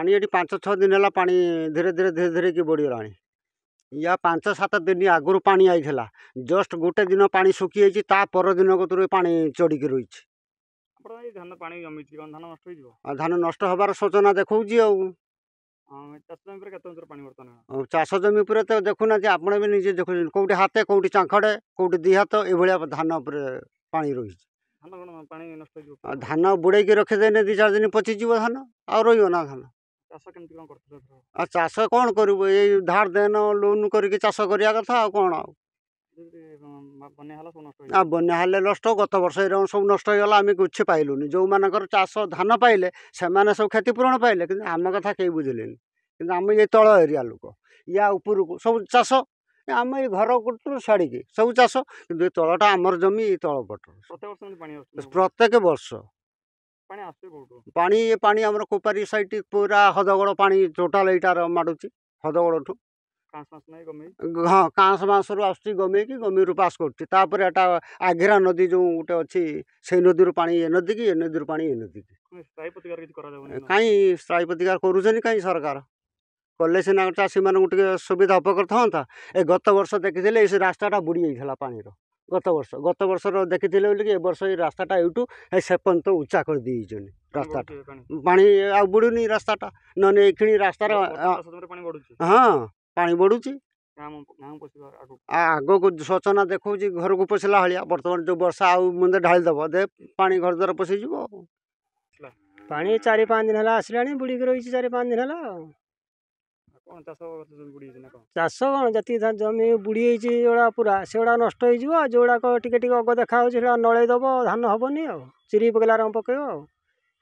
पानी ये 5-6 दिन है पानी धीरे धीरे कि बढ़ीगलानी या 5-7 दिन आगुरी पानी आईला जस्ट गोटे दिन पानी सुखी ता पर दिन कतुर पानी चढ़ी रही धान नष्ट हबार सूचना देखा चाष जमी पर तो देखुना आपण भी निजे देखु कौटी हाथे कौटी चाखड़े कौटी दी हाथ ये धान पानी रही धान बुड़े रखीदेने 2-4 दिन पचिज धान आ रहा धान चाष कौन करूँ ये धार देन लोन करके चाष करिया कथा आ कौन बन्या हेल्ले नष्ट गत वर्ष सब नष्ट होगा आम किसी पाइलुनि जो मानकर चाष धान पाइले से सब क्षतिपूरण पाइले कि आम कथा कहीं बुझिले कि आम ये तल एरिया लोक या उपरको सब चाष आम ये घर पटू छाड़ी सब चाष कि तलटा आमर जमी तल पट प्रत्येक वर्ष पानी ये पानी आमर कोपारी साइड पूरा हदगड़ पानी टोटाल यार माड़ुची हदगड़ ठू हाँ कांस बांस रू आस गमी पास कर आघिरा नदी जो गोटे अच्छी से नदी पा ए नदी की ए नदी पा ए नदी की कहीं स्त्राई प्रतिकार करुँच कहीं सरकार कले सीना चाषी मानक सुविधा उपकृत हाँ ए गत वर्ष देखी से रास्ताटा बुड़ी जाता पानी गत वर्ष देखी ए वर्ष ये रास्ताटा यूटू से पर्यंत उच्चा कर दी रास्ता पानी आ बुड़ूनी रास्ताटा नने ये रास्तार हाँ पानी बढ़ुची आग को सूचना देखा घर को पशिला भाया बर्तमान जो वर्षा आउ मुंदे ढाई दब दे पानी घर द्वारा पशिज पानी 4-5 दिन है आसला बुड़ी रही 4-5 दिन है चाष कौन जी जमी बुड़ी जोड़ा पूरा से गुड़ा नष्ट हो जोड़ाक टे अग देखा नल दब धान हेनी आ चिरी पकड़ा रंग पकड़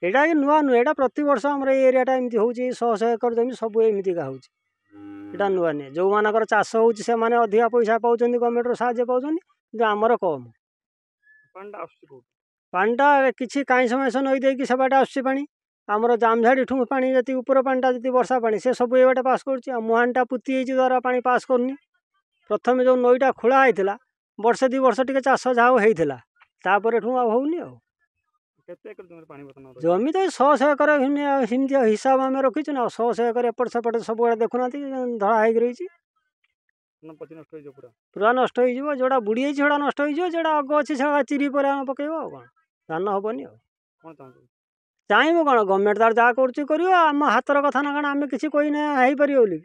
यहाँ नुआ नुह यहाँ प्रत वर्ष आम एरियाटा एमती हो 100 एकर जमी सब एमतीका हो नुआ नुहे जो मानकर चाष हो अधिका पैसा पाँच गवर्नमेंट साहय पाँच आमर कम पानीटा किसी कहीं समय नई देकी से बाटे आस आमर जामझाड़ी ठू पानी जी ऊपर पानीटा जी वर्षा पानी से सब ये बाटे पास कर मुहानटा पुती द्वारा पानी पास करनी प्रथम जो नईटा खोला होता वर्षे 2 वर्ष टे चाष जहाँ होता ठू आनी जमी तो 100 एकर सेमती हिसाब आम रखीचु ना 100 एकर एपट सेपट सब देखुना धड़ा हो रही पूरा नष्ट हो जोड़ा बुड़ी जोड़ा नष्ट हो जोड़ा अग अच्छी से चिरी पर पकड़ कौन धान हेनी चाहबू कौन गवर्नमेंट तार जहाँ करुम हाथर कथा ना कौन आम किसी कहीना हो पार बोली